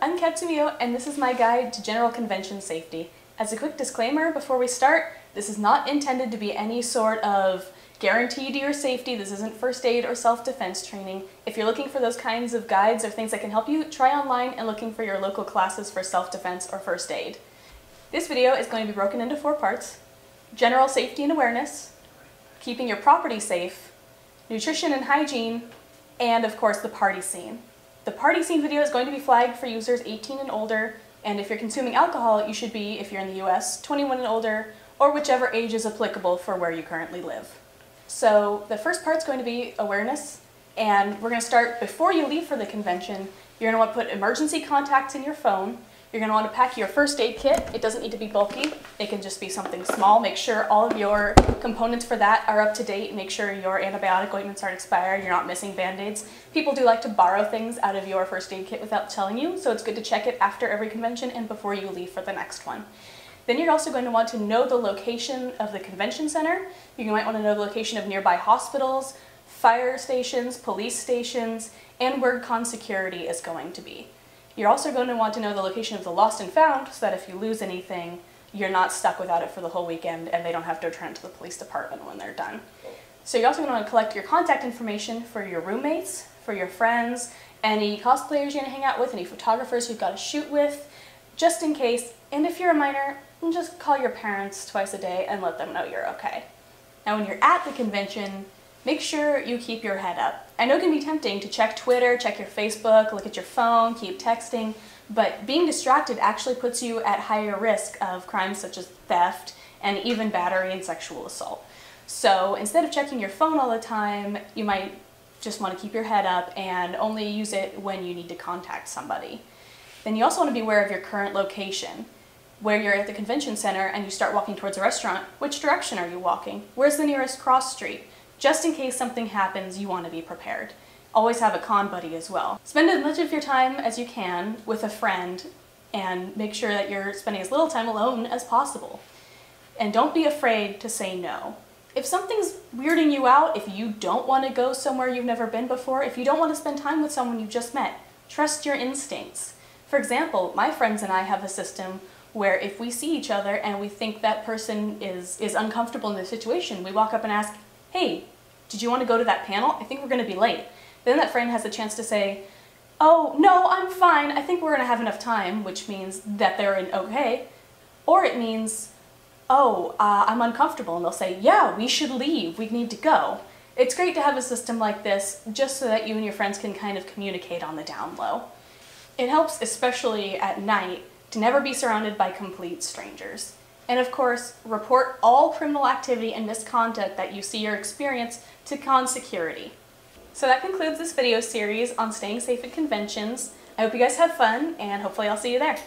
I'm Cammy, and this is my guide to general convention safety. As a quick disclaimer before we start, this is not intended to be any sort of guarantee to your safety. This isn't first aid or self-defense training. If you're looking for those kinds of guides or things that can help you, try online and looking for your local classes for self-defense or first aid. This video is going to be broken into 4 parts: general safety and awareness, keeping your property safe, nutrition and hygiene, and of course the party scene. The party scene video is going to be flagged for users 18 and older, and if you're consuming alcohol, you should be, if you're in the US, 21 and older, or whichever age is applicable for where you currently live. So the first part's going to be awareness, and we're going to start before you leave for the convention. You're going to want to put emergency contacts in your phone. You're going to want to pack your first aid kit. It doesn't need to be bulky. It can just be something small. Make sure all of your components for that are up to date. Make sure your antibiotic ointments aren't expired. You're not missing Band-Aids. People do like to borrow things out of your first aid kit without telling you, so it's good to check it after every convention and before you leave for the next one. Then you're also going to want to know the location of the convention center. You might want to know the location of nearby hospitals, fire stations, police stations, and where con security is going to be. You're also going to want to know the location of the lost and found so that if you lose anything, you're not stuck without it for the whole weekend and they don't have to return it to the police department when they're done. So you're also going to want to collect your contact information for your roommates, for your friends, any cosplayers you're going to hang out with, any photographers you've got to shoot with, just in case. And if you're a minor, just call your parents twice a day and let them know you're okay. Now when you're at the convention, make sure you keep your head up. I know it can be tempting to check Twitter, check your Facebook, look at your phone, keep texting, but being distracted actually puts you at higher risk of crimes such as theft and even battery and sexual assault. So instead of checking your phone all the time, you might just want to keep your head up and only use it when you need to contact somebody. Then you also want to be aware of your current location. Where you're at the convention center and you start walking towards a restaurant, which direction are you walking? Where's the nearest cross street? Just in case something happens, you want to be prepared. Always have a con buddy as well. Spend as much of your time as you can with a friend and make sure that you're spending as little time alone as possible. And don't be afraid to say no. If something's weirding you out, if you don't want to go somewhere you've never been before, if you don't want to spend time with someone you've just met, trust your instincts. For example, my friends and I have a system where if we see each other and we think that person is uncomfortable in the situation, we walk up and ask, "Hey, did you want to go to that panel? I think we're going to be late." Then that friend has a chance to say, "Oh, no, I'm fine. I think we're going to have enough time," which means that they're in okay. Or it means, "Oh, I'm uncomfortable," and they'll say, "Yeah, we should leave. We need to go." It's great to have a system like this just so that you and your friends can kind of communicate on the down low. It helps, especially at night, to never be surrounded by complete strangers. And of course, report all criminal activity and misconduct that you see or experience to con security. So that concludes this video series on staying safe at conventions. I hope you guys have fun, and hopefully I'll see you there.